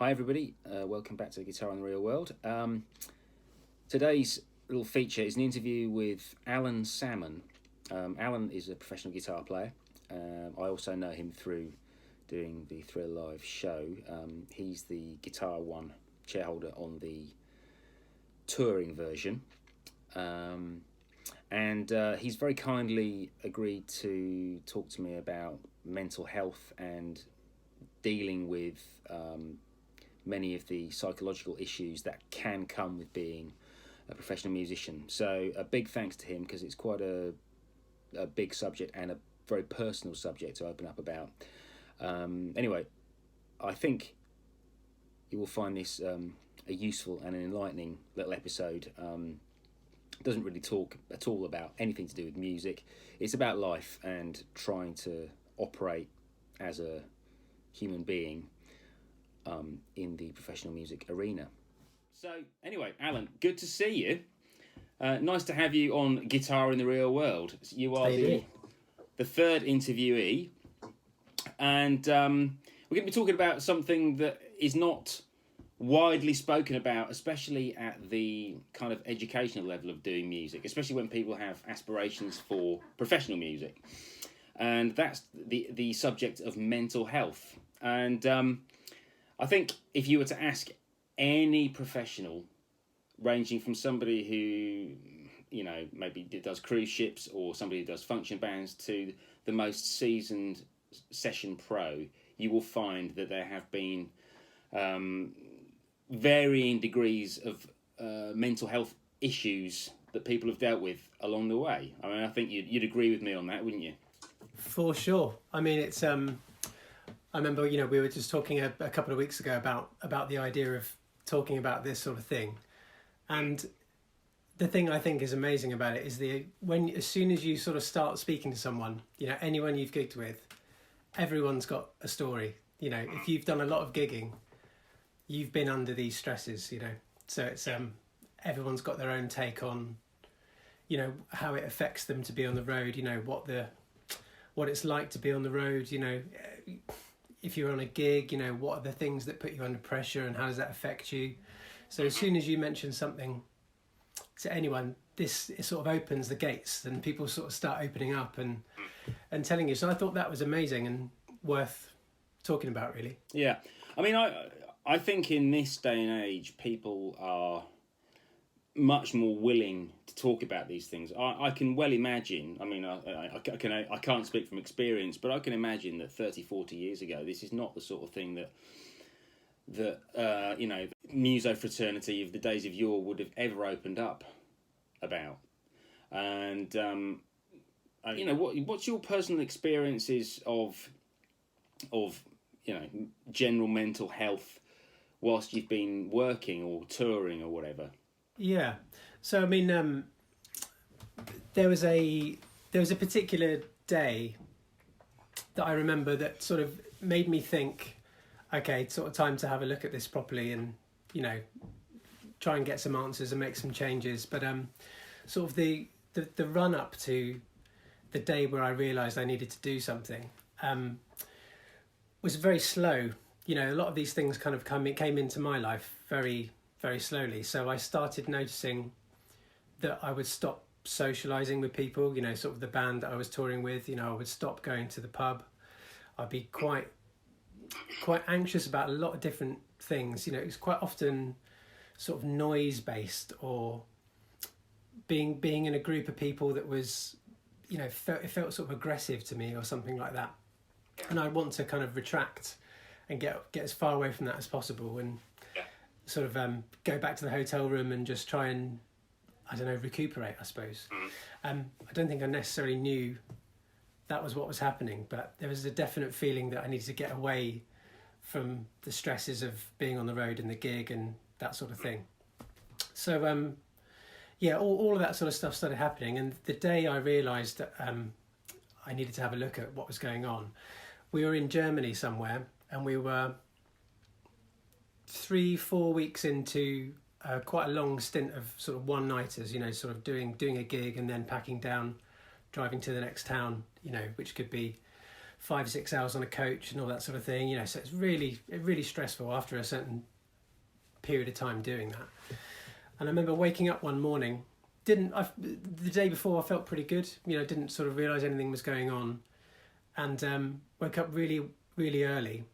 Hi everybody, welcome back to Guitar in the Real World. Today's little feature is an interview with Allan Salmon. Allan is a professional guitar player. I also know him through doing the Thrill Live show. He's the Guitar One shareholder on the touring version. And he's very kindly agreed to talk to me about mental health and dealing with many of the psychological issues that can come with being a professional musician. So a big thanks to him, because it's quite a big subject and a very personal subject to open up about. Anyway, I think you will find this a useful and an enlightening little episode. Doesn't really talk at all about anything to do with music. It's about life and trying to operate as a human being in the professional music arena. So anyway, Allan, good to see you. Nice to have you on Guitar in the Real World. You are the third interviewee, and we're going to be talking about something that is not widely spoken about, especially at the kind of educational level of doing music, especially when people have aspirations for professional music, and that's the subject of mental health. And I think if you were to ask any professional, ranging from somebody who, you know, maybe does cruise ships or somebody who does function bands to the most seasoned session pro, you will find that there have been varying degrees of mental health issues that people have dealt with along the way. I mean, I think you'd agree with me on that, wouldn't you? For sure. I mean, it's I remember, you know, we were just talking a couple of weeks ago about the idea of talking about this sort of thing. And the thing I think is amazing about it is as soon as you sort of start speaking to someone, you know, anyone you've gigged with, everyone's got a story. You know, if you've done a lot of gigging, you've been under these stresses, you know. So it's everyone's got their own take on, you know, how it affects them to be on the road, you know, what it's like to be on the road, you know. If you're on a gig, you know, what are the things that put you under pressure and how does that affect you? So as soon as you mention something to anyone, it sort of opens the gates and people sort of start opening up and telling you. So I thought that was amazing and worth talking about, really. Yeah. I mean, I think in this day and age, people are much more willing to talk about these things. I can well imagine, I mean, I can't speak from experience, but I can imagine that 30, 40 years ago, this is not the sort of thing that you know, muso fraternity of the days of yore would have ever opened up about. And, you know, what's your personal experiences of, you know, general mental health whilst you've been working or touring or whatever? Yeah, so I mean, there was a particular day that I remember that sort of made me think, okay, it's sort of time to have a look at this properly and, you know, try and get some answers and make some changes. But sort of the run up to the day where I realised I needed to do something was very slow. You know, a lot of these things kind of came into my life very, very slowly. So I started noticing that I would stop socialising with people, you know, sort of the band that I was touring with. You know, I would stop going to the pub. I'd be quite anxious about a lot of different things. You know, it was quite often sort of noise based, or being in a group of people that was, you know, it felt sort of aggressive to me or something like that. And I want to kind of retract and get as far away from that as possible, and sort of go back to the hotel room and just try and, I don't know, recuperate, I suppose. I don't think I necessarily knew that was what was happening, but there was a definite feeling that I needed to get away from the stresses of being on the road and the gig and that sort of thing. So, yeah, all of that sort of stuff started happening. And the day I realised that I needed to have a look at what was going on, we were in Germany somewhere, and we were 3-4 weeks into quite a long stint of sort of one-nighters, you know, sort of doing a gig and then packing down, driving to the next town, you know, which could be 5-6 hours on a coach and all that sort of thing, you know. So it's really stressful after a certain period of time doing that. And I remember waking up one morning, the day before I felt pretty good, you know, didn't sort of realise anything was going on, and woke up really, really early.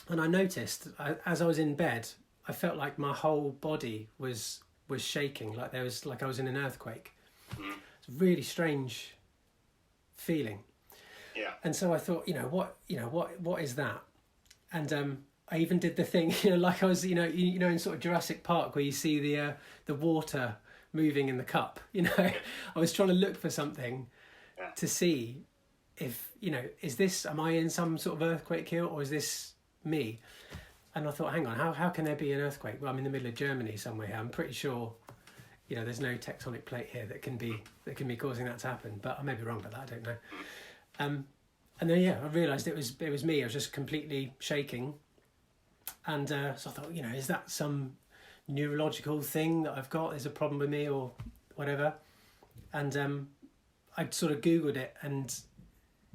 And I noticed, as I was in bed, I felt like my whole body was shaking, like I was in an earthquake. It's a really strange feeling. Yeah. And so I thought, what is that? And I even did the thing, you know, like I was, in sort of Jurassic Park where you see the water moving in the cup. You know, I was trying to look for something to see if, you know, am I in some sort of earthquake here, or is this me? And I thought, hang on, how can there be an earthquake? Well, I'm in the middle of Germany somewhere here. I'm pretty sure, you know, there's no tectonic plate here that can be causing that to happen. But I may be wrong about that. I don't know. And then I realised it was me. I was just completely shaking. And so I thought, you know, is that some neurological thing that I've got? Is a problem with me or whatever? And I sort of Googled it, and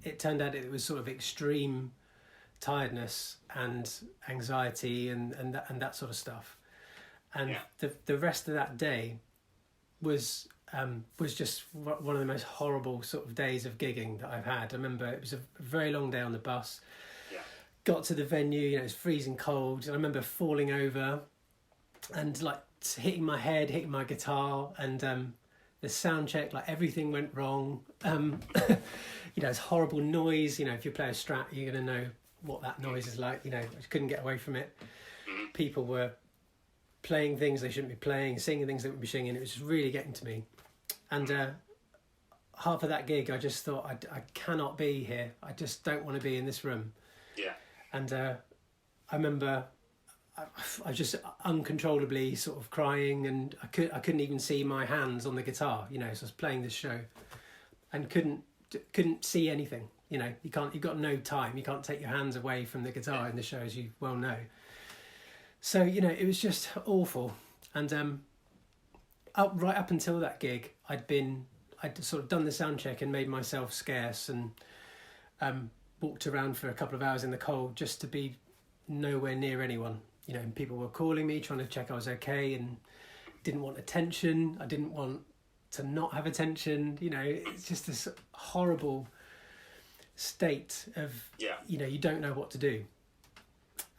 it turned out it was sort of extreme tiredness and anxiety and that sort of stuff. And the rest of that day was just one of the most horrible sort of days of gigging that I've had. I remember it was a very long day on the bus. Got to the venue, you know, it was freezing cold. And I remember falling over and like hitting my head, hitting my guitar, and the sound check, like everything went wrong. You know, it's horrible noise. You know, if you play a Strat, you're going to know what that noise is like. You know, I couldn't get away from it. People were playing things they shouldn't be playing, singing things they wouldn't be singing. It was just really getting to me. And half of that gig, I just thought, I cannot be here. I just don't want to be in this room. Yeah. And I remember I was just uncontrollably sort of crying, and I couldn't even see my hands on the guitar, you know, so I was playing this show and couldn't see anything. You know, you've got no time. You can't take your hands away from the guitar in the show, as you well know. So, you know, it was just awful. And right up until that gig, I'd sort of done the sound check and made myself scarce, and walked around for a couple of hours in the cold just to be nowhere near anyone. You know, and people were calling me, trying to check I was okay, and didn't want attention. I didn't want to not have attention. You know, it's just this horrible state of, you know, you don't know what to do.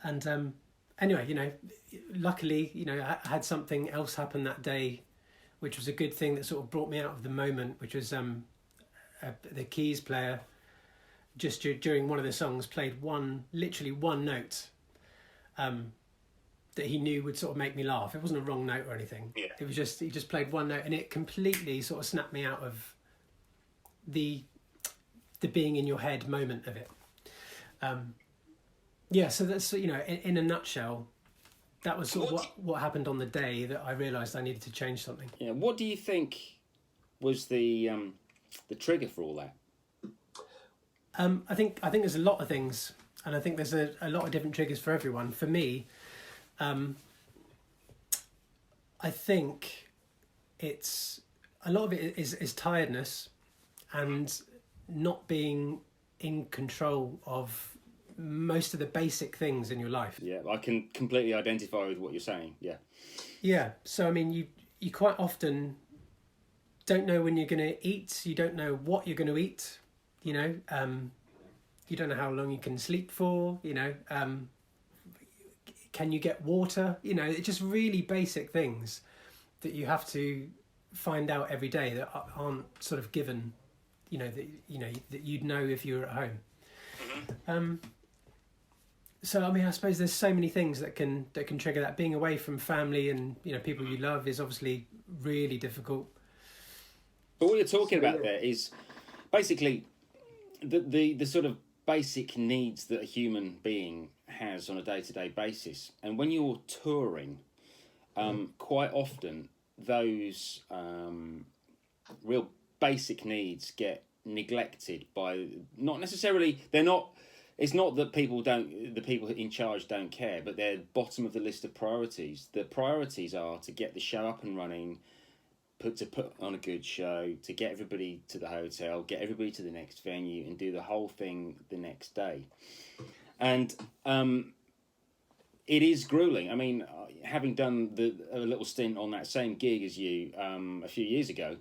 And anyway, you know, luckily, you know, I had something else happen that day, which was a good thing that sort of brought me out of the moment, which was the keys player just during one of the songs played literally one note that he knew would sort of make me laugh. It wasn't a wrong note or anything. It was just, he just played one note, and it completely sort of snapped me out of the being in your head moment of it. So that's, you know, in a nutshell, that was sort of what happened on the day that I realised I needed to change something. Yeah. What do you think was the trigger for all that? I think there's a lot of things, and I think there's a lot of different triggers for everyone. For me, I think it's a lot of it is tiredness and not being in control of most of the basic things in your life. Yeah, I can completely identify with what you're saying. Yeah. So I mean, you quite often don't know when you're going to eat. You don't know what you're going to eat. You know, you don't know how long you can sleep for. You know, can you get water? You know, it's just really basic things that you have to find out every day that aren't sort of given. You know that you'd know if you were at home. Mm-hmm. So I mean, I suppose there's so many things that can trigger that. Being away from family and, you know, people you love is obviously really difficult. But what you're talking about there is basically the sort of basic needs that a human being has on a day-to-day basis. And when you're touring, quite often those real basic needs get neglected by, not necessarily, it's not that the people in charge don't care, but they're bottom of the list of priorities. The priorities are to get the show up and running, put on a good show, to get everybody to the hotel, get everybody to the next venue, and do the whole thing the next day. And it is grueling. I mean, having done a little stint on that same gig as you a few years ago,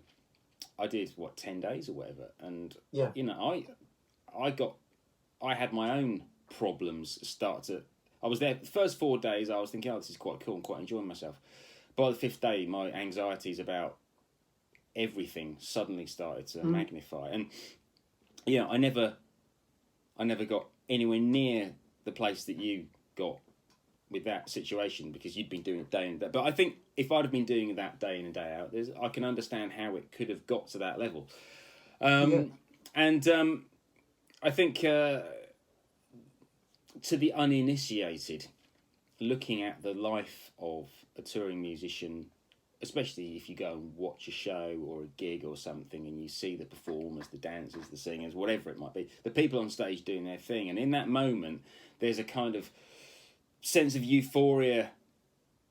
I did 10 days or whatever, and you know, I had my own problems start to. I was there the first 4 days. I was thinking, oh, this is quite cool and quite enjoying myself. By the 5th day, my anxieties about everything suddenly started to magnify, and I never got anywhere near the place that you got with that situation, because you'd been doing it day in day. But I think if I'd have been doing that day in and day out, I can understand how it could have got to that level. And I think to the uninitiated, looking at the life of a touring musician, especially if you go and watch a show or a gig or something and you see the performers, the dancers, the singers, whatever it might be, the people on stage doing their thing, and in that moment there's a kind of sense of euphoria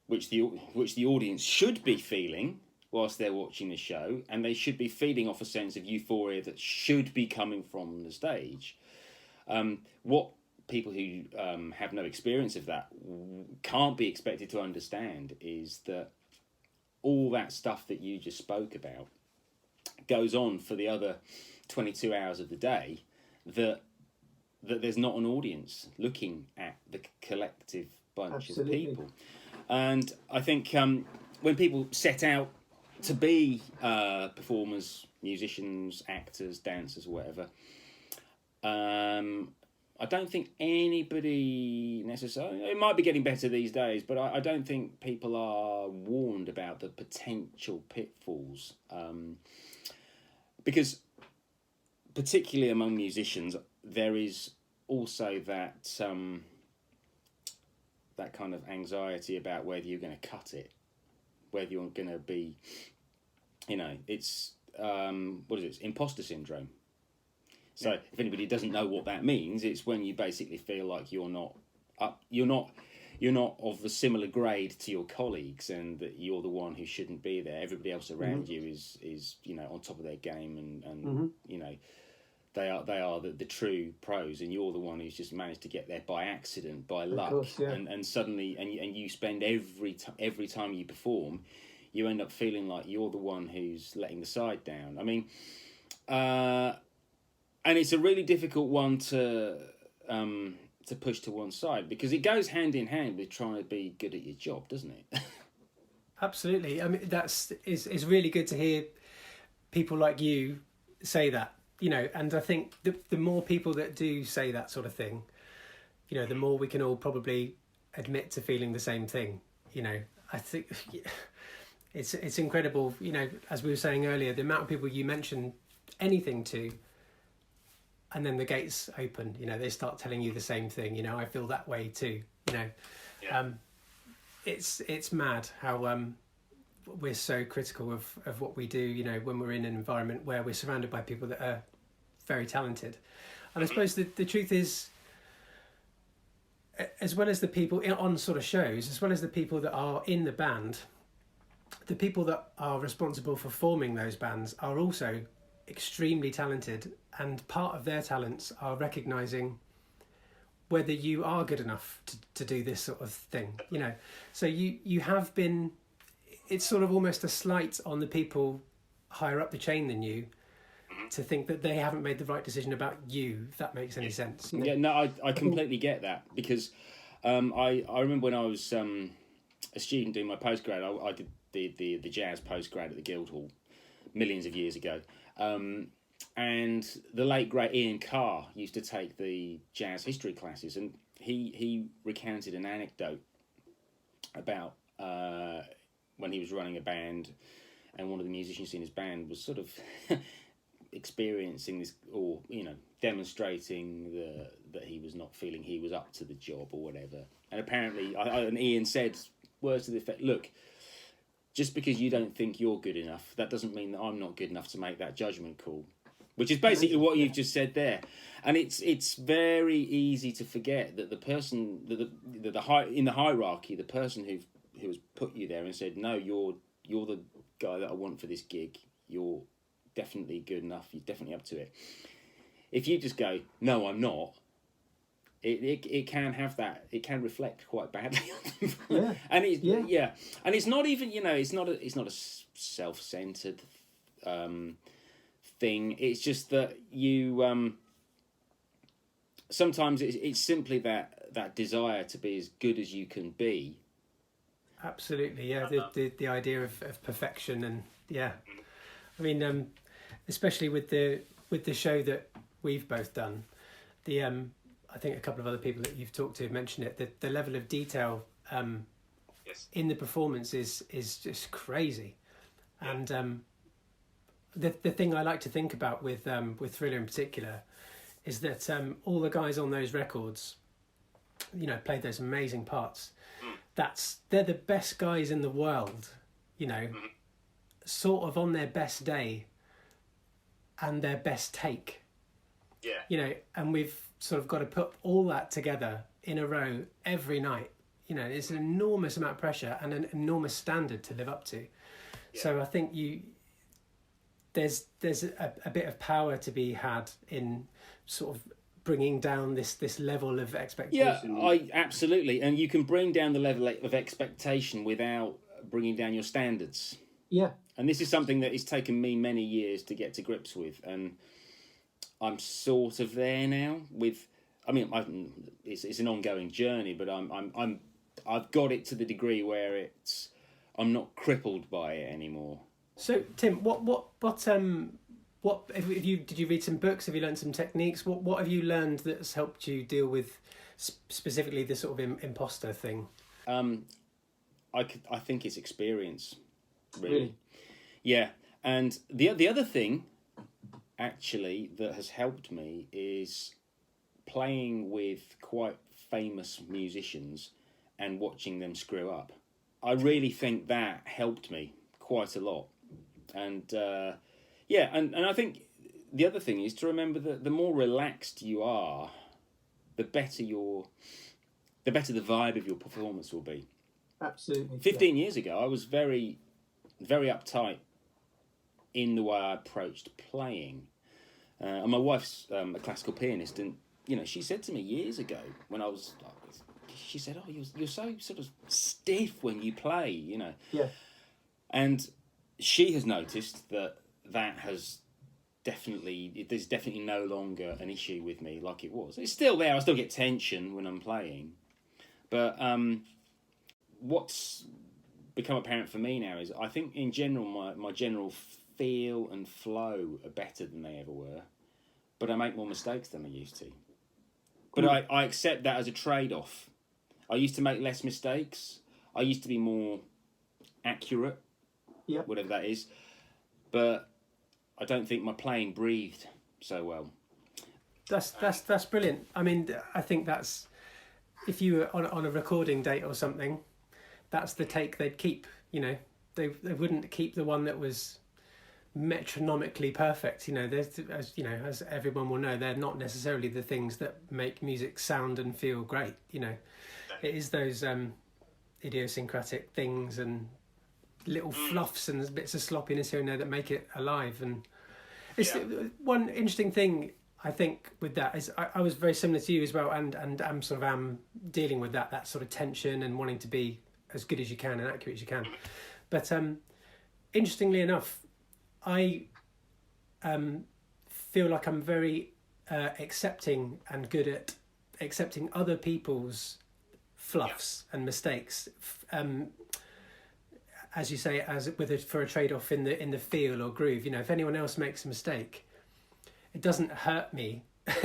which the audience should be feeling whilst they're watching the show, and they should be feeding off a sense of euphoria that should be coming from the stage. What people who have no experience of that can't be expected to understand is that all that stuff that you just spoke about goes on for the other 22 hours of the day, that there's not an audience looking at the collective bunch of people. And I think when people set out to be performers, musicians, actors, dancers, whatever, I don't think anybody necessarily... It might be getting better these days, but I don't think people are warned about the potential pitfalls. Because, particularly among musicians, there is also that that kind of anxiety about whether you're going to cut it, whether you're going to be... it's... what is it? It's imposter syndrome. So if anybody doesn't know what that means, it's when you basically feel like you're not of a similar grade to your colleagues, and that you're the one who shouldn't be there. Everybody else around you is on top of their game, and they are the true pros, and you're the one who's just managed to get there by accident, by luck, and suddenly and you spend every time you perform, you end up feeling like you're the one who's letting the side down. I mean, and it's a really difficult one to push to one side, because it goes hand in hand with trying to be good at your job, doesn't it? Absolutely. I mean, it's really good to hear people like you say that, and I think the more people that do say that sort of thing, the more we can all probably admit to feeling the same thing. I think it's incredible, as we were saying earlier, the amount of people you mention anything to, and then the gates open, they start telling you the same thing. I feel that way too. It's mad how we're so critical of what we do. When we're in an environment where we're surrounded by people that are very talented, and I suppose the truth is, as well as the people on sort of shows, as well as the people that are in the band, the people that are responsible for forming those bands are also extremely talented, and part of their talents are recognizing whether you are good enough to do this sort of thing. So you have been, it's sort of almost a slight on the people higher up the chain than you to think that they haven't made the right decision about you, if that makes any sense. Yeah, no, I completely get that, because I remember when I was a student doing my postgrad, I did the jazz postgrad at the Guildhall millions of years ago. And the late great Ian Carr used to take the jazz history classes, and he recounted an anecdote about when he was running a band, and one of the musicians in his band was sort of experiencing this, or demonstrating that he was not feeling he was up to the job or whatever. And apparently, and Ian said words to the effect, "Look, just because you don't think you're good enough, that doesn't mean that I'm not good enough to make that judgment call." Which is basically what you've just said there. And it's very easy to forget that the person, in the hierarchy, the person who has put you there and said, "No, you're the guy that I want for this gig. You're definitely good enough. You're definitely up to it. If you just go, no, I'm not, it can have that. It can reflect quite badly. Yeah. And and it's not even, it's not a self-centered thing. It's just that you sometimes it's simply that desire to be as good as you can be. Absolutely, yeah. The idea of perfection, and yeah, I mean, especially with the show that we've both done, I think a couple of other people that you've talked to mentioned it. The level of detail in the performance is just crazy, and the thing I like to think about with Thriller in particular is that all the guys on those records, played those amazing parts. They're the best guys in the world, sort of on their best day and their best take. Yeah. And we've sort of got to put all that together in a row every night. It's an enormous amount of pressure and an enormous standard to live up to. Yeah. So I think there's a bit of power to be had in sort of bringing down this level of expectation. Yeah, absolutely. And you can bring down the level of expectation without bringing down your standards. Yeah. And this is something that it's taken me many years to get to grips with, and I'm sort of there now. It's an ongoing journey, but I've got it to the degree where I'm not crippled by it anymore. So Tim, did you read some books? Have you learned some techniques? What have you learned that's helped you deal with specifically the sort of imposter thing? I think it's experience, really. Yeah, and the other thing, actually, that has helped me is playing with quite famous musicians and watching them screw up. I really think that helped me quite a lot, and. And I think the other thing is to remember that the more relaxed you are, the better the vibe of your performance will be. Absolutely. 15 years ago, I was very, very uptight in the way I approached playing. And my wife's a classical pianist, and she said to me years ago when I was, she said, "Oh, you're so sort of stiff when you play," Yeah. And she has noticed that has there's definitely no longer an issue with me like it was. It's still there. I still get tension when I'm playing, but what's become apparent for me now is I think in general my general feel and flow are better than they ever were, but I make more mistakes than I used to. But I accept that as a trade-off. I used to make less mistakes. I used to be more accurate, whatever that is, but I don't think my playing breathed so well. That's brilliant. I mean, I think that's, if you were on a recording date or something, that's the take they'd keep. They wouldn't keep the one that was metronomically perfect. As everyone will know, they're not necessarily the things that make music sound and feel great. It is those idiosyncratic things and little fluffs and bits of sloppiness here and there that make it alive. And it's one interesting thing I think with that is I was very similar to you as well, and am dealing with that sort of tension and wanting to be as good as you can and accurate as you can. But interestingly enough, I feel like I'm very accepting and good at accepting other people's fluffs and mistakes. As you say, for a trade-off in the feel or groove. If anyone else makes a mistake, it doesn't hurt me. It's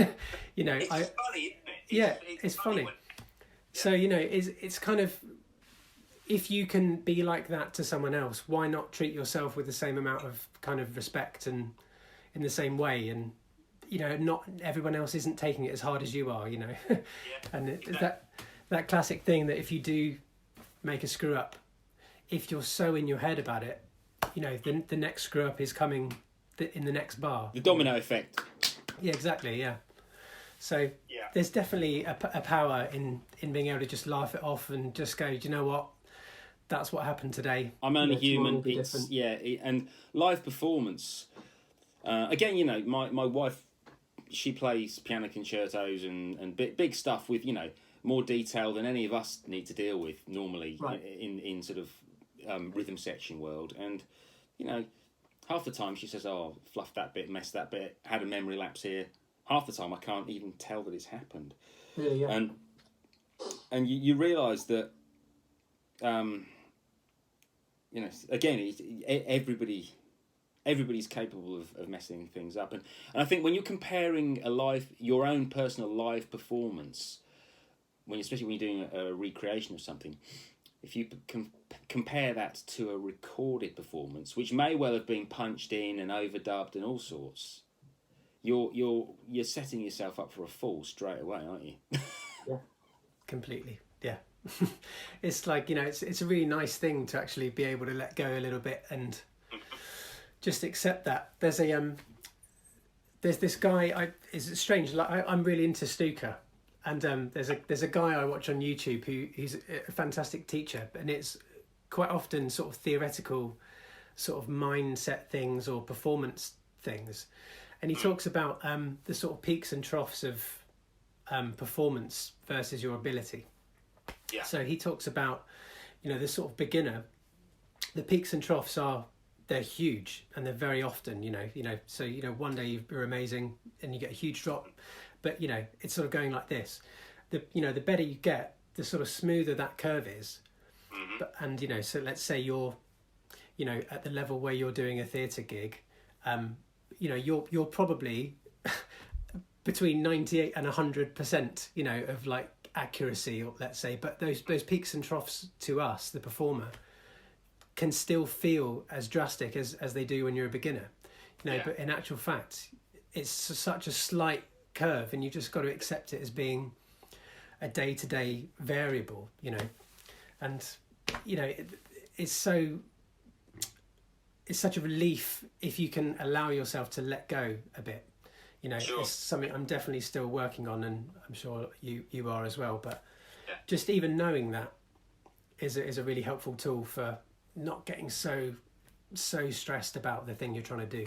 funny, isn't it? It's funny. So it's kind of, if you can be like that to someone else, why not treat yourself with the same amount of kind of respect and in the same way? And not everyone else isn't taking it as hard as you are. And that classic thing that if you do make a screw up, if you're so in your head about it, the next screw up is coming in the next bar. The domino effect. Yeah, exactly. Yeah. So there's definitely a power in being able to just laugh it off and just go, do you know what? that's what happened today. I'm only Tomorrow will human. be It's different. and live performance. Again, my wife, she plays piano concertos and big stuff with more detail than any of us need to deal with normally in sort of rhythm section world. And half the time she says, "Oh, fluff that bit, mess that bit, had a memory lapse here." Half the time I can't even tell that it's happened. Really, yeah. And you realise that, again, everybody's capable of messing things up. And I think when you're comparing your own personal live performance, especially when you're doing a recreation of something, if you compare that to a recorded performance, which may well have been punched in and overdubbed and all sorts, you're setting yourself up for a fall straight away, aren't you? Yeah, completely. Yeah. It's like, it's a really nice thing to actually be able to let go a little bit and just accept that. There's this guy, it's strange, I'm really into snooker, and there's a guy I watch on YouTube he's a fantastic teacher, and it's quite often sort of theoretical sort of mindset things or performance things, and he talks about the sort of peaks and troughs of performance versus your ability. Yeah. So he talks about, the sort of beginner, the peaks and troughs they're huge, and they're very often, so, one day you're amazing and you get a huge drop, but, it's sort of going like this. The better you get, the sort of smoother that curve is. Mm-hmm. But, and, so let's say you're, at the level where you're doing a theatre gig, you're probably between 98 and 100%, of like accuracy, or let's say, but those peaks and troughs to us, the performer, can still feel as drastic as they do when you're a beginner, but in actual fact, it's such a slight curve, and you just got to accept it as being a day-to-day variable, and, it's such a relief if you can allow yourself to let go a bit. Sure. It's something I'm definitely still working on, and I'm sure you are as well, but just even knowing that is a really helpful tool for not getting so stressed about the thing you're trying to do.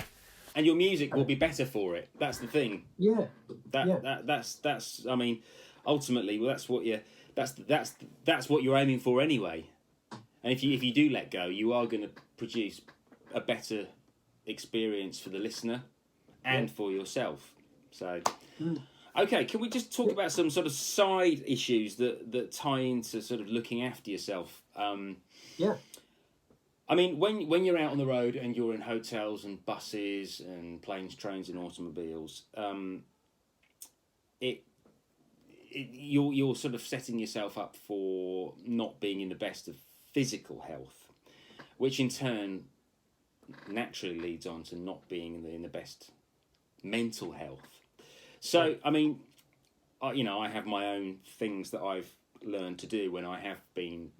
And your music will be better for it. That's the thing. Yeah. That's I mean, ultimately, well, that's what you're aiming for anyway. And if you do let go, you are going to produce a better experience for the listener and for yourself. So, okay, can we just talk about some sort of side issues that tie into sort of looking after yourself? I mean, when you're out on the road and you're in hotels and buses and planes, trains, and automobiles, you're sort of setting yourself up for not being in the best of physical health, which in turn naturally leads on to not being in the best mental health. So, I mean, I have my own things that I've learned to do when I have been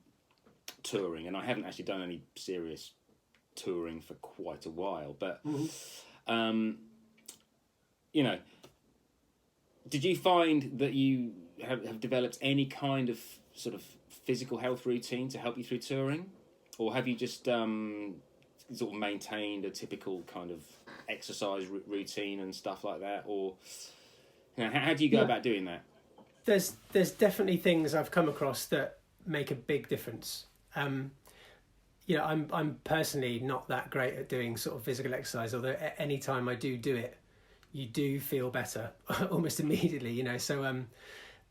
touring, and I haven't actually done any serious touring for quite a while, but did you find that you have developed any kind of sort of physical health routine to help you through touring, or have you just sort of maintained a typical kind of exercise routine and stuff like that, or how do you go about doing that? There's definitely things I've come across that make a big difference. I'm personally not that great at doing sort of physical exercise, although any time I do it, you do feel better almost immediately, so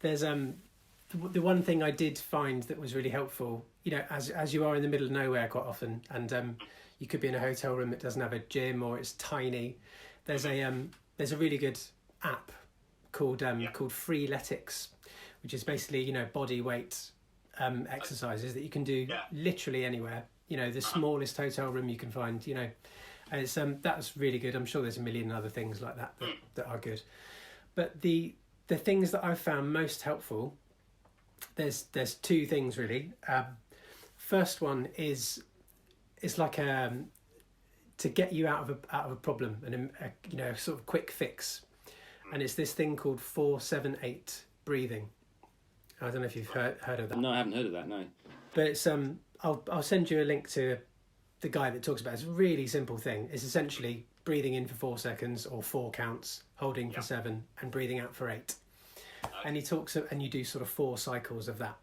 there's the one thing I did find that was really helpful, as you are in the middle of nowhere quite often, and you could be in a hotel room that doesn't have a gym, or it's tiny. There's a really good app called Freeletics, which is basically body weight exercises that you can do literally anywhere. The smallest hotel room you can find. And it's that's really good. I'm sure there's a million other things like that are good. But the things that I've found most helpful, there's two things really. First one is it's like to get you out of a problem and a sort of quick fix, and it's this thing called 4-7-8 breathing. I don't know if you've heard of that. No, I haven't heard of that. No. But it's I'll send you a link to the guy that talks about it. It's a really simple thing. It's essentially breathing in for 4 seconds or 4 counts, holding for 7, and breathing out for 8. Okay. And he talks, and you do sort of 4 cycles of that.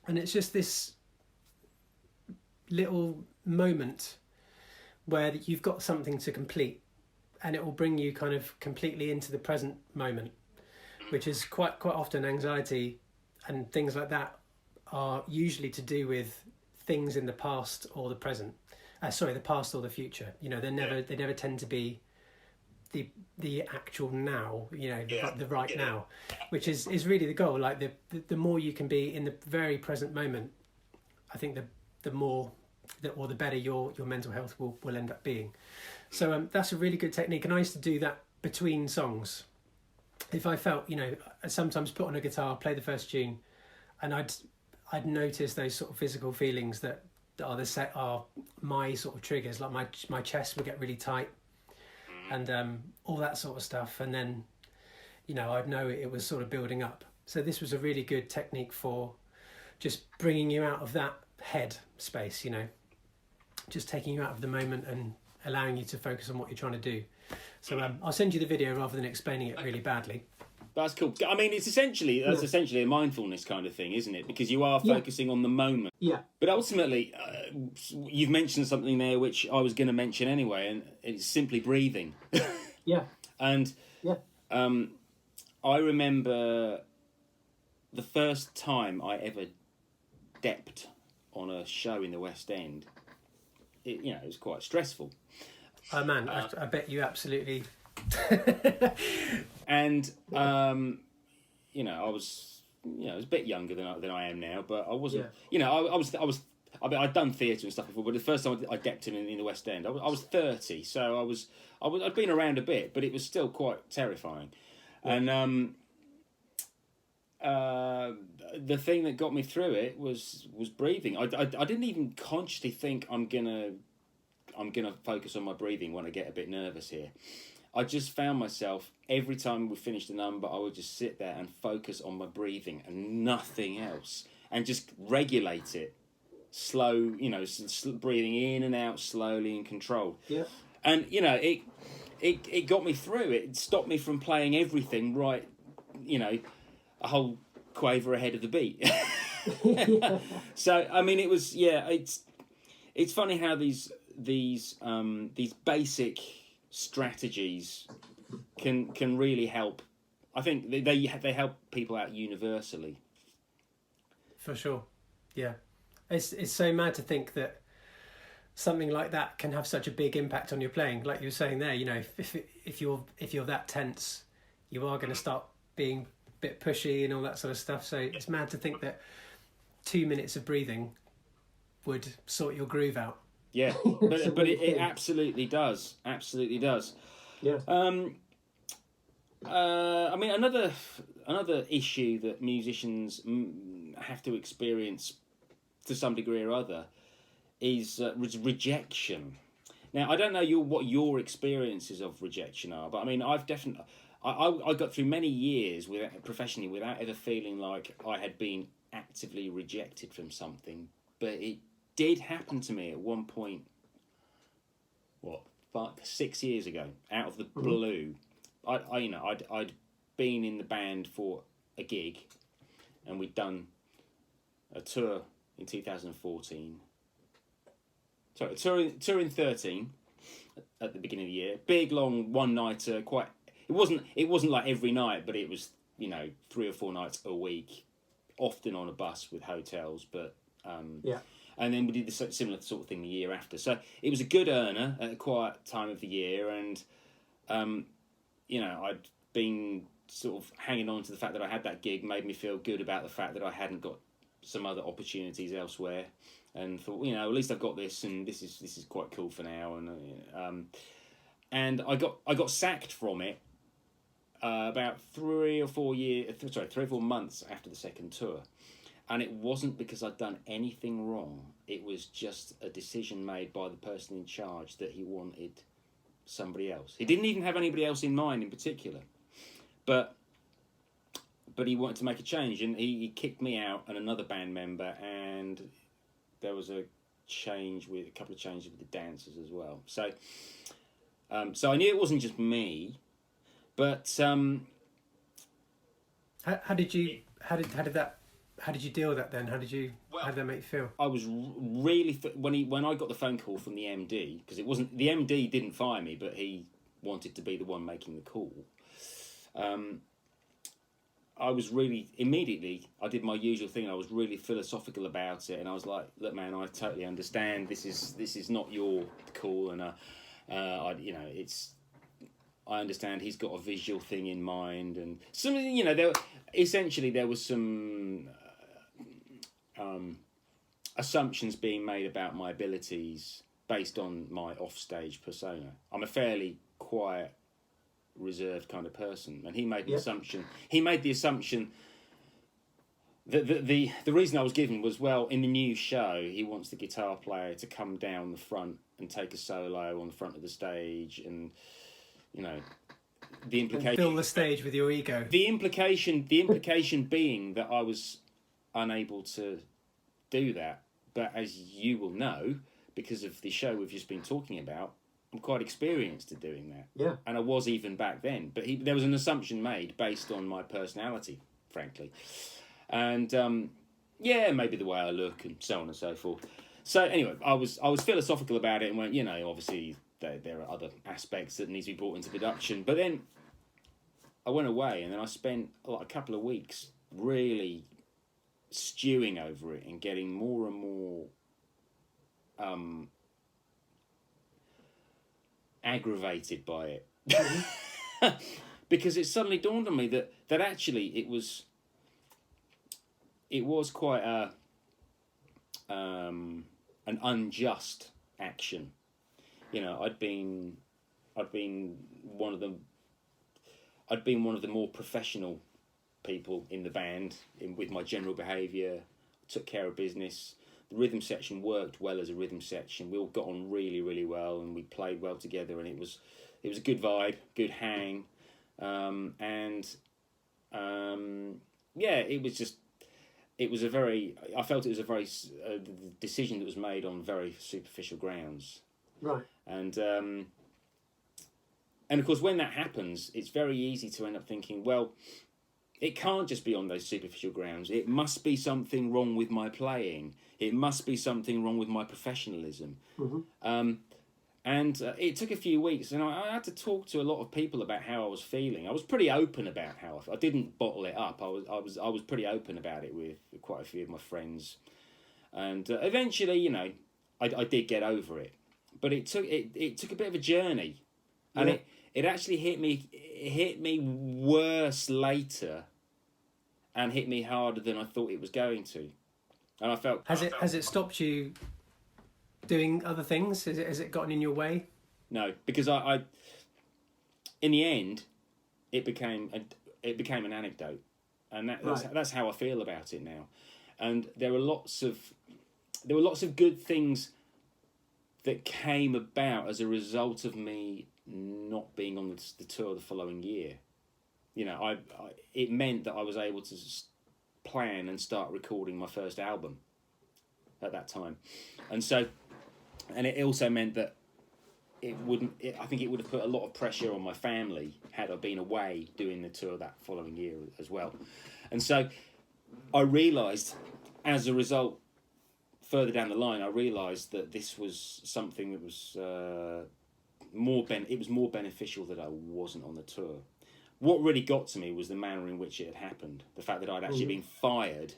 And it's just this little moment where you've got something to complete, and it will bring you kind of completely into the present moment, which is quite often anxiety and things like that are usually to do with things in the past or the present. The past or the future. You know, they never tend to be the actual now. You know, the right now, which is really the goal. Like the more you can be in the very present moment, I think the more or the better your mental health will end up being. So that's a really good technique, and I used to do that between songs. If I felt, you know, I sometimes put on a guitar, play the first tune, and I'd notice those sort of physical feelings that are my sort of triggers. Like my chest would get really tight, and all that sort of stuff. And then, you know, I'd know it was sort of building up. So this was a really good technique for just bringing you out of that head space. You know, just taking you out of the moment and allowing you to focus on what you're trying to do. So I'll send you the video rather than explaining it really badly. That's cool. I mean, it's essentially a mindfulness kind of thing, isn't it? Because you are focusing on the moment. Yeah. But ultimately, you've mentioned something there which I was going to mention anyway, and it's simply breathing. Yeah. And I remember the first time I ever depped on a show in the West End. It was quite stressful. Oh man, I bet you absolutely. And I was a bit younger than I am now, but I wasn't. Yeah. I'd done theatre and stuff before, but the first time I depped in the West End, I was 30, so I'd been around a bit, but it was still quite terrifying. Yeah. And the thing that got me through it was breathing. I didn't even consciously think I'm gonna focus on my breathing when I get a bit nervous here. I just found myself, every time we finished the number, I would just sit there and focus on my breathing and nothing else, and just regulate it. Slow, breathing in and out slowly and controlled. Yeah. And, it got me through it. It stopped me from playing everything right, a whole quaver ahead of the beat. So, I mean, it was, it's funny how these basic strategies can really help. I think they help people out universally. For sure, yeah. It's so mad to think that something like that can have such a big impact on your playing. Like you were saying there, if you're that tense, you are going to start being a bit pushy and all that sort of stuff. So it's mad to think that 2 minutes of breathing would sort your groove out. Yeah, but it absolutely does. Absolutely does. Yeah. I mean, another issue that musicians have to experience to some degree or other is rejection. Now, I don't know what your experiences of rejection are, but I mean, I've definitely I got through many years professionally without ever feeling like I had been actively rejected from something, but it did happen to me at one point. 6 years ago, out of the blue. I'd been in the band for a gig, and we'd done a tour in 2014. Sorry, a tour in 13 at the beginning of the year. Big long one nighter. It wasn't like every night, but it was 3 or 4 nights a week, often on a bus with hotels. But and then we did the similar sort of thing the year after. So it was a good earner at a quiet time of the year, and I'd been sort of hanging on to the fact that I had that gig, made me feel good about the fact that I hadn't got some other opportunities elsewhere, and thought, at least I've got this, and this is quite cool for now. And I got sacked from it about 3 or 4 months after the second tour. And it wasn't because I'd done anything wrong. It was just a decision made by the person in charge that he wanted somebody else. He didn't even have anybody else in mind in particular. But he wanted to make a change, and he kicked me out and another band member, and a couple of changes with the dancers as well. So so I knew it wasn't just me, but how did you deal with that then? How did that make you feel? I was really when I got the phone call from the MD, because it wasn't the MD didn't fire me, but he wanted to be the one making the call. I was really immediately. I did my usual thing. I was really philosophical about it, and I was like, "Look, man, I totally understand. This is not your call, and I understand he's got a visual thing in mind, and some, there was some assumptions being made about my abilities based on my offstage persona. I'm a fairly quiet, reserved kind of person, and he made the assumption. He made the assumption that the reason I was given was, well, in the new show, he wants the guitar player to come down the front and take a solo on the front of the stage, and the implication, and fill the stage with your ego. The implication being that I was unable to do that. But as you will know, because of the show we've just been talking about, I'm quite experienced at doing that. Yeah. And I was even back then. But there was an assumption made based on my personality, frankly. And, maybe the way I look and so on and so forth. So anyway, I was philosophical about it and went, obviously there are other aspects that need to be brought into production. But then I went away, and then I spent a couple of weeks really stewing over it and getting more and more aggravated by it. Because it suddenly dawned on me that actually it was quite an unjust action. I'd been one of the more professional people in the band with my general behaviour, took care of business. The rhythm section worked well as a rhythm section. We all got on really, really well, and we played well together, and it was a good vibe, good hang, I felt it was a very decision that was made on very superficial grounds. Right. And of course, when that happens, it's very easy to end up thinking, well, it can't just be on those superficial grounds. It must be something wrong with my playing. It must be something wrong with my professionalism. Mm-hmm. And it took a few weeks, and I had to talk to a lot of people about how I was feeling. I was pretty open about how I didn't bottle it up. I was pretty open about it with quite a few of my friends, and eventually, I did get over it. But it took a bit of a journey, and it actually hit me worse later, and hit me harder than I thought it was going to. And I felt has it stopped you doing other things? Has it gotten in your way? No, because I in the end, it became an anecdote, and that's how I feel about it now. And there were lots of good things that came about as a result of me not being on the tour the following year. It meant that I was able to plan and start recording my first album at that time, and it also meant that I think it would have put a lot of pressure on my family had I been away doing the tour that following year as well. And so I realised, as a result, further down the line, I realised that this was something that was more beneficial that I wasn't on the tour. What really got to me was the manner in which it had happened. The fact that I'd actually been fired,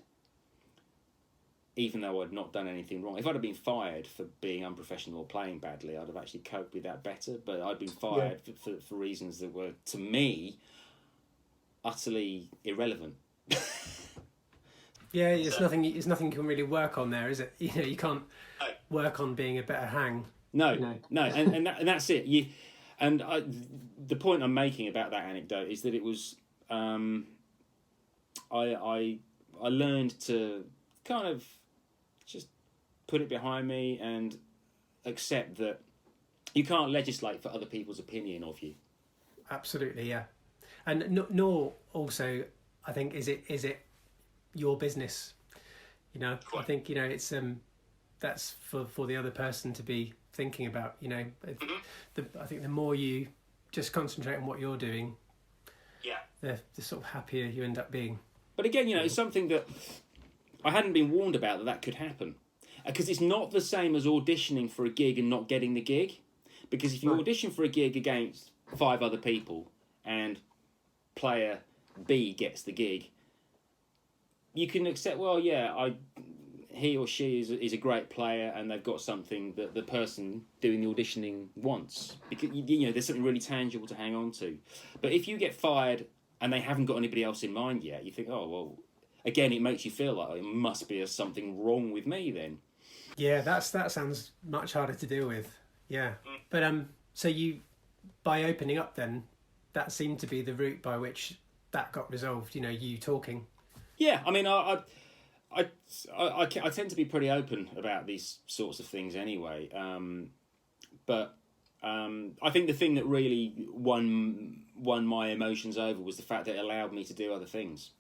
even though I'd not done anything wrong. If I'd have been fired for being unprofessional or playing badly, I'd have actually coped with that better. But I'd been fired for reasons that were, to me, utterly irrelevant. Yeah, it's nothing you can really work on there, is it? You can't work on being a better hang. No. And that's it. The point I'm making about that anecdote is that it was I learned to kind of just put it behind me and accept that you can't legislate for other people's opinion of you. Absolutely, yeah. And nor also, I think, is it your business. I think it's that's for the other person to be thinking about. You know, I think the more you just concentrate on what you're doing, the sort of happier you end up being. But again, you know, it's something that I hadn't been warned about that could happen, because it's not the same as auditioning for a gig and not getting the gig. Because if you audition for a gig against 5 other people and player B gets the gig, you can accept, well, yeah, he or she is a great player and they've got something that the person doing the auditioning wants. Because, you know, there's something really tangible to hang on to. But if you get fired and they haven't got anybody else in mind yet, you think, oh, well, again, it makes you feel like it must be something wrong with me then. Yeah, that sounds much harder to deal with. Yeah. But so you, by opening up then, that seemed to be the route by which that got resolved, you know, you talking. Yeah, I mean, I tend to be pretty open about these sorts of things anyway. But I think the thing that really won my emotions over was the fact that it allowed me to do other things.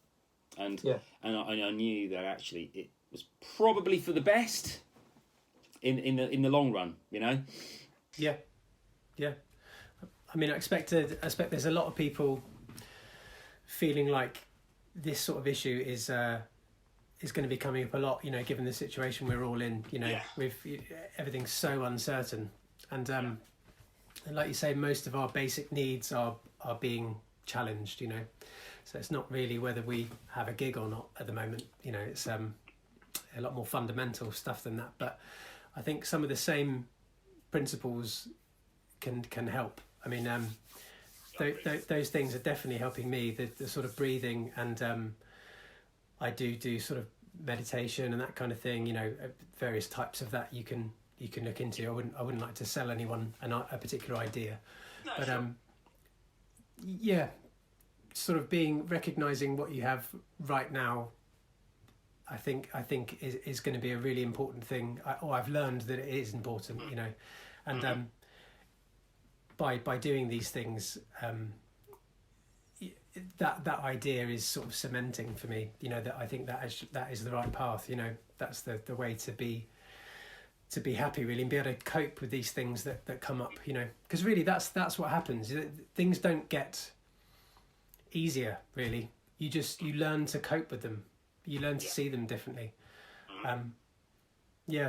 And I knew that actually it was probably for the best in the long run, you know. Yeah. I mean, I expect there's a lot of people feeling like this sort of issue is going to be coming up a lot, you know, given the situation we're all in, you know, with everything's so uncertain, and like you say, most of our basic needs are being challenged, you know. So it's not really whether we have a gig or not at the moment, you know. It's a lot more fundamental stuff than that. But I think some of the same principles can help. I mean, those things are definitely helping me. The sort of breathing, and I do sort of meditation and that kind of thing. You know, various types of that you can look into. I wouldn't like to sell anyone a particular idea, but sort of recognizing what you have right now, I think is going to be a really important thing. I've learned that it is important, you know, and by doing these things, that idea is sort of cementing for me, you know, that I think that is the right path, you know. That's the way to be happy, really, and be able to cope with these things that come up, you know, because really that's what happens. Things don't get easier, really. You learn to cope with them. You learn to see them differently.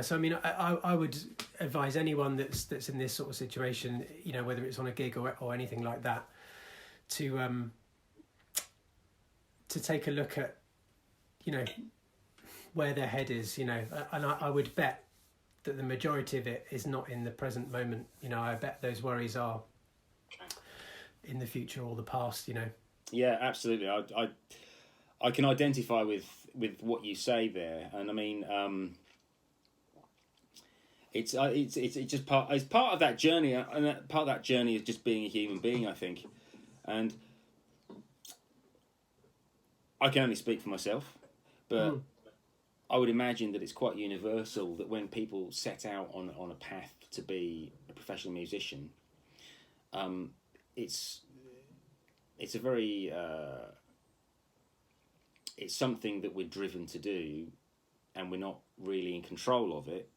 So I mean, I would advise anyone that's in this sort of situation, you know, whether it's on a gig or anything like that, to take a look at, you know, where their head is, you know, and I would bet that the majority of it is not in the present moment. You know, I bet those worries are in the future or the past, you know. Yeah, absolutely. I can identify with what you say there, and I mean, it's just part of that journey, and part of that journey is just being a human being, I think, and I can only speak for myself, but I would imagine that it's quite universal that when people set out on a path to be a professional musician, it's a very it's something that we're driven to do, and we're not really in control of it.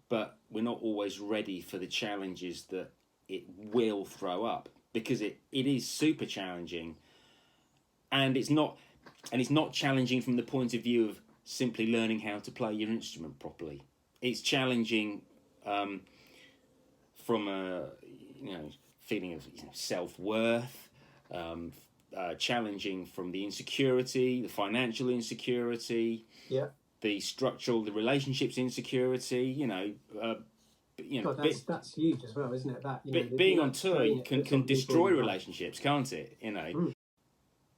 But we're not always ready for the challenges that it will throw up, because it is super challenging, and it's not challenging from the point of view of simply learning how to play your instrument properly. It's challenging from a feeling of self-worth, challenging from the insecurity, the financial insecurity, the structural, the relationships insecurity. God, that's huge as well, isn't it? That being on tour can destroy relationships, can't it? You know,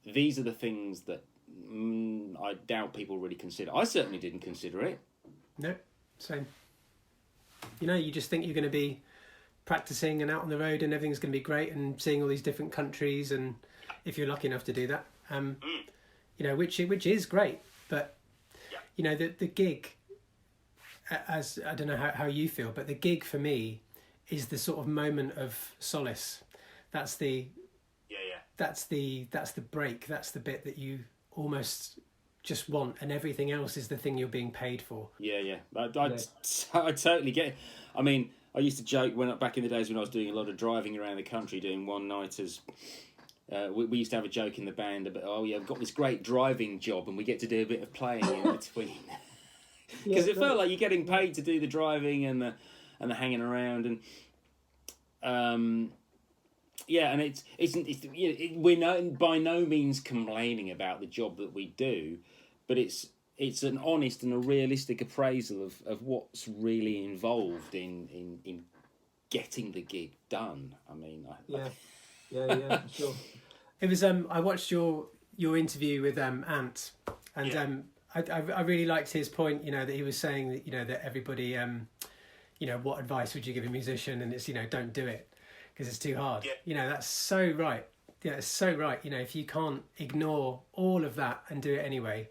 these are the things that I doubt people really consider. I certainly didn't consider it. No, same. You know, you just think you're going to be practicing and out on the road and everything's going to be great and seeing all these different countries, and if you're lucky enough to do that, you know, which is great, but you know, the gig, as I don't know how you feel, but the gig for me is the sort of moment of solace. That's the break. That's the bit that you almost just want, and everything else is the thing you're being paid for. Yeah. I totally get it. I mean, I used to joke back in the days when I was doing a lot of driving around the country, doing one-nighters. We used to have a joke in the band about, oh yeah, we've got this great driving job and we get to do a bit of playing in between. Because it felt like you're getting paid to do the driving and the hanging around, and and we're by no means complaining about the job that we do, but it's an honest and a realistic appraisal of what's really involved in getting the gig done. I mean, for sure. It was I watched your interview with Ant, and I really liked his point. You know, that he was saying that, you know, that everybody what advice would you give a musician, and it's, don't do it because it's too hard. That's so right. It's so right. If you can't ignore all of that and do it anyway,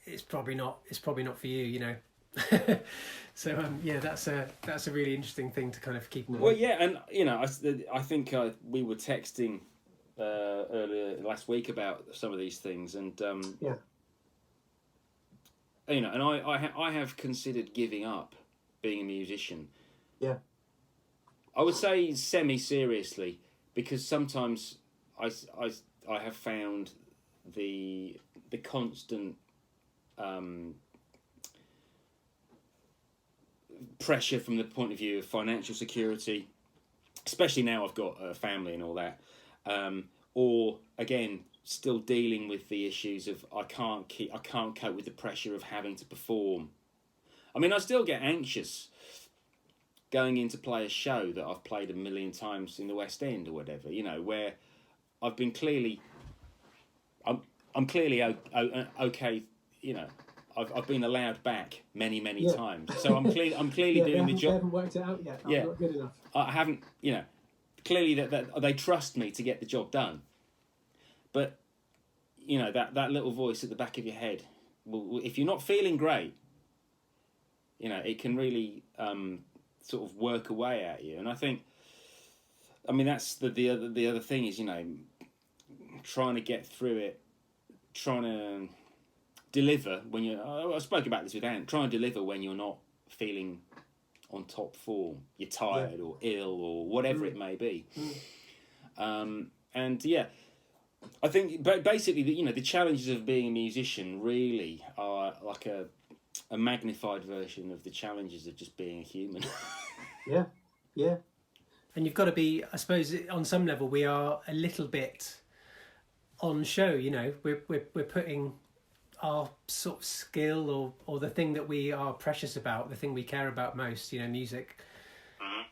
it's probably not for you. So that's a really interesting thing to kind of keep in mind. Well, yeah, and I think we were texting earlier last week about some of these things, and and I have considered giving up being a musician. Yeah. I would say semi-seriously, because sometimes I have found the constant pressure from the point of view of financial security, especially now I've got a family and all that, or again still dealing with the issues of I can't cope with the pressure of having to perform. I mean, I still get anxious going in to play a show that I've played a million times in the West End or whatever, where I've been I'm clearly okay, I've been allowed back many times, so I'm clearly doing the job. They haven't worked it out yet. I'm not good enough. I haven't, clearly that they trust me to get the job done, but that little voice at the back of your head, if you're not feeling great, it can really sort of work away at you. And I think, I mean, that's the other thing is, trying to get through it, trying to deliver when I spoke about this with Ant, trying to deliver when you're not feeling on top form, you're tired or ill or whatever it may be. I think basically the challenges of being a musician really are like a magnified version of the challenges of just being a human. yeah. And you've got to be, I suppose, on some level, we are a little bit on show. We're putting our sort of skill or the thing that we are precious about, the thing we care about most, music.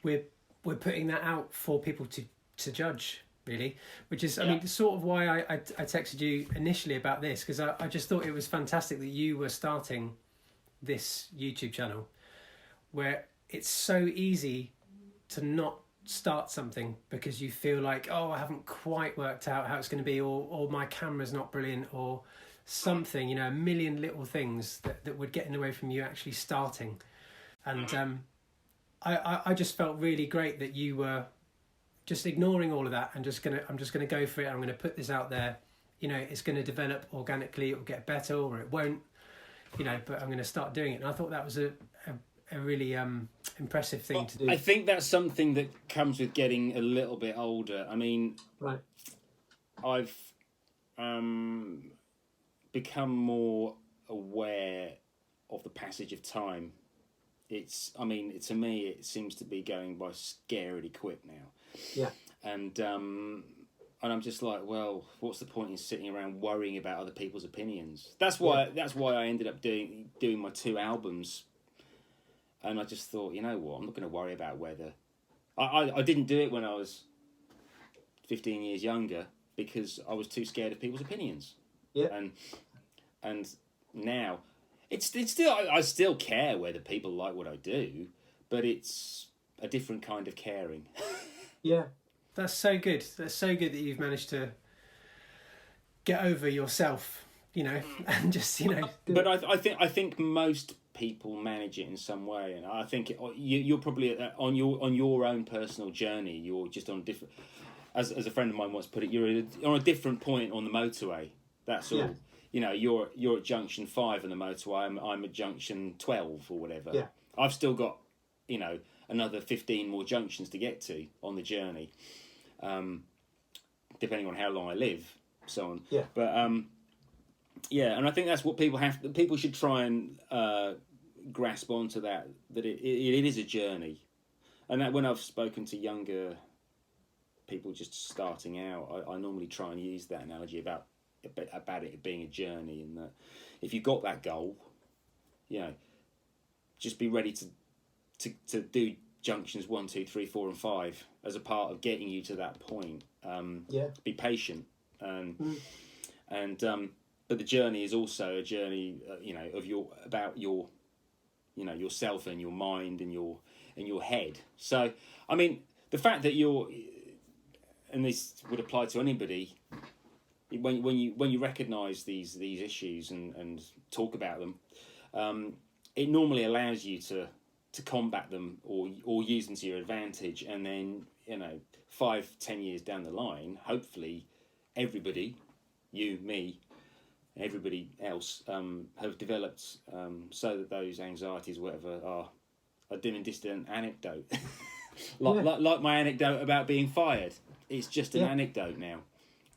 We're putting that out for people to judge, really, which is, I mean, sort of why I texted you initially about this, because I just thought it was fantastic that you were starting this YouTube channel, where it's so easy to not start something because you feel like, I haven't quite worked out how it's going to be, or my camera's not brilliant, or something, a million little things that would get in the way from you actually starting. And I just felt really great that you were just ignoring all of that and I'm just gonna go for it. I'm gonna put this out there. It's gonna develop organically. It will get better or it won't. But I'm gonna start doing it. And I thought that was a really impressive thing to do. I think that's something that comes with getting a little bit older. I mean, right. I've become more aware of the passage of time. To me, it seems to be going by scarily quick now. Yeah. And I'm just like, well, what's the point in sitting around worrying about other people's opinions? That's why I ended up doing my 2 albums. And I just thought, you know what, I'm not going to worry about whether... I didn't do it when I was 15 years younger because I was too scared of people's opinions. Yeah. And now, it's still... I still care whether people like what I do, but it's a different kind of caring. Yeah. That's so good. That's so good that you've managed to get over yourself, and just, But I think most people manage it in some way, and I think you're probably on your own personal journey. You're just on different. As a friend of mine once put it, you're on a different point on the motorway. That's all. you know, you're at junction 5 on the motorway, I'm at junction 12 or whatever. Yeah. I've still got, you know, another 15 more junctions to get to on the journey, depending on how long I live, so on. Yeah. But yeah, and I think that's what people should try and grasp onto that it is a journey, and that when I've spoken to younger people just starting out, I normally try and use that analogy about it being a journey, and that if you've got that goal, you know, just be ready to do junctions 1, 2, 3, 4, and 5 as a part of getting you to that point. Be patient, and but the journey is also a journey, you know, of your you know, yourself and your mind and your head. So, I mean, the fact that and this would apply to anybody, when you recognise these issues and talk about them, it normally allows you to combat them or use them to your advantage, and then, you know, 5-10 years down the line, hopefully everybody, you, me, everybody else, have developed so that those anxieties, whatever, are a dim and distant anecdote. like my anecdote about being fired. It's just an anecdote now.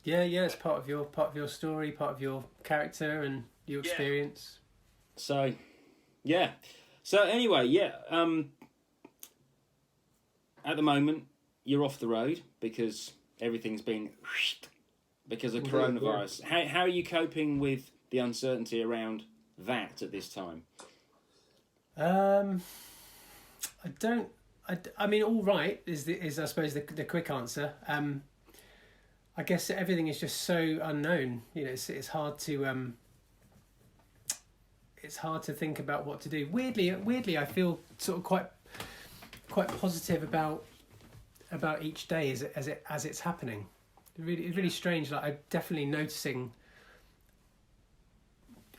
Yeah, it's part of your story, part of your character and your experience. So, yeah. So anyway, at the moment you're off the road because everything's been because of coronavirus. Yeah. How are you coping with the uncertainty around that at this time? I mean, all right is I suppose the quick answer. I guess everything is just so unknown. You know, it's hard to think about what to do. Weirdly, I feel sort of quite positive about each day as it's happening. It's really strange. Like, I'm definitely noticing,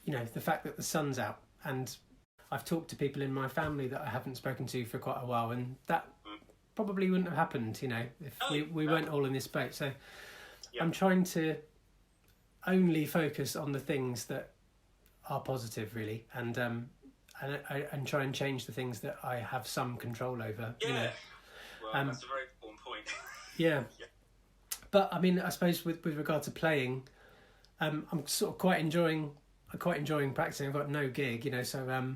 you know, the fact that the sun's out, and I've talked to people in my family that I haven't spoken to for quite a while, and that probably wouldn't have happened, you know, if we weren't all in this boat. So I'm trying to only focus on the things that are positive, really, and try and change the things that I have some control over. Yeah, you know. Well, that's a very important point. Yeah. But I mean, I suppose with regard to playing, I'm sort of quite enjoying practicing. I've got no gig, you know, so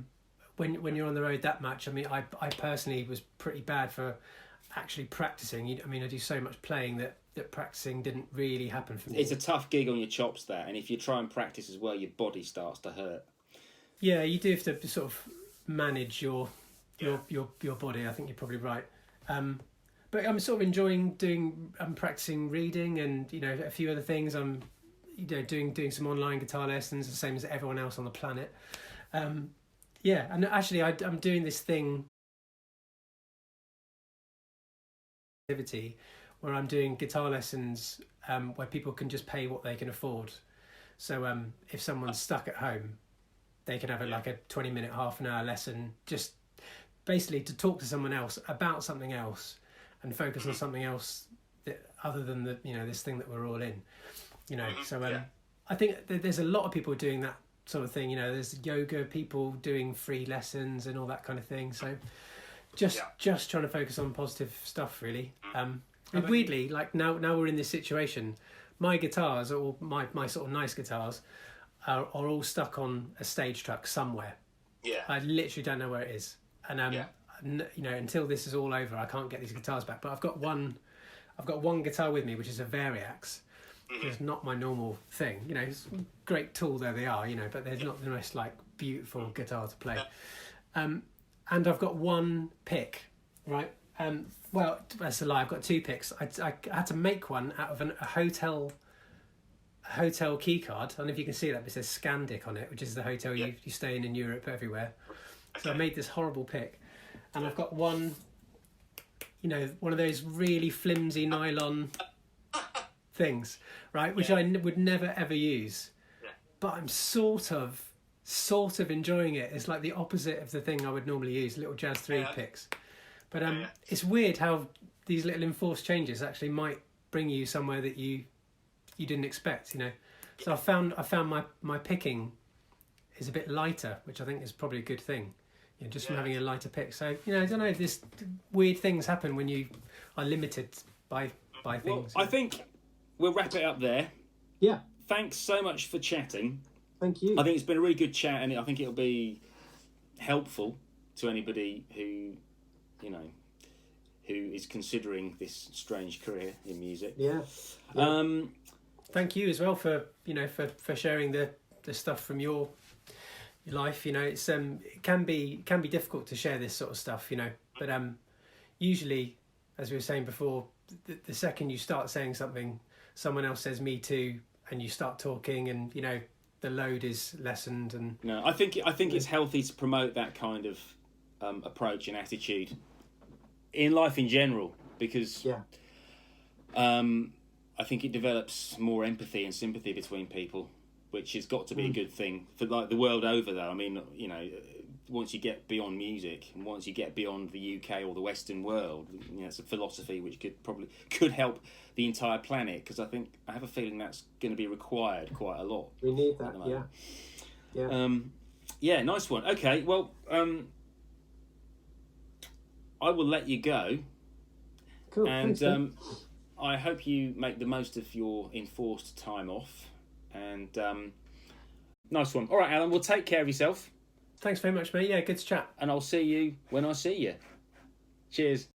when you're on the road that much, I mean, I personally was pretty bad for actually practicing. I mean, I do so much playing that practicing didn't really happen for me. It's a tough gig on your chops, that, and if you try and practice as well, your body starts to hurt. Yeah, you do have to sort of manage your body. I think you're probably right. But I'm sort of enjoying I'm practicing reading and, you know, a few other things. I'm, you know, doing some online guitar lessons, the same as everyone else on the planet. And actually I'm doing this thing activity where I'm doing guitar lessons where people can just pay what they can afford. So if someone's stuck at home, they can have like a 20-minute, half an hour lesson, just basically to talk to someone else about something else and focus on something else that, other than this thing that we're all in, you know. So I think there's a lot of people doing that sort of thing. You know, there's yoga people doing free lessons and all that kind of thing. So just trying to focus on positive stuff, really. And weirdly, like now we're in this situation, my guitars, or my sort of nice guitars, are all stuck on a stage truck somewhere. Yeah, I literally don't know where it is, and you know, until this is all over, I can't get these guitars back. But I've got one guitar with me, which is a Variax. It's not my normal thing, you know. It's a great tool, though they are, you know, but they're not the most like beautiful guitar to play. And I've got one pick, right? Well, that's a lie. I've got two picks. I had to make one out of a hotel key card. I don't know if you can see that, but it says Scandic on it, which is the hotel you stay in Europe everywhere. Okay. So I made this horrible pick, and I've got one, you know, one of those really flimsy nylon things, right, which I would never ever use, but I'm sort of enjoying it. It's like the opposite of the thing I would normally use, little Jazz 3 picks. But it's weird how these little enforced changes actually might bring you somewhere that you didn't expect, you know. So I found my picking is a bit lighter, which I think is probably a good thing. You know, just from having a lighter pick. So I don't know. This weird things happen when you are limited by things. Well, I think we'll wrap it up there. Yeah. Thanks so much for chatting. Thank you. I think it's been a really good chat, and I think it'll be helpful to anybody who is considering this strange career in music. Yeah. Thank you as well for sharing the stuff from your life. It's it can be difficult to share this sort of stuff, but usually, as we were saying before, the second you start saying something, someone else says me too, and you start talking, and the load is lessened. And no, I think it's healthy to promote that kind of approach and attitude in life in general, because I think it develops more empathy and sympathy between people, which has got to be a good thing for the world over, though. I mean, once you get beyond music and once you get beyond the UK or the Western world, it's a philosophy which could help the entire planet, because I have a feeling that's going to be required quite a lot. We need that, yeah. Nice one. Okay, well, I will let you go. Cool. And thanks, I hope you make the most of your enforced time off. And nice one. All right, Alan, well, take care of yourself. Thanks very much, mate. Yeah, good to chat. And I'll see you when I see you. Cheers.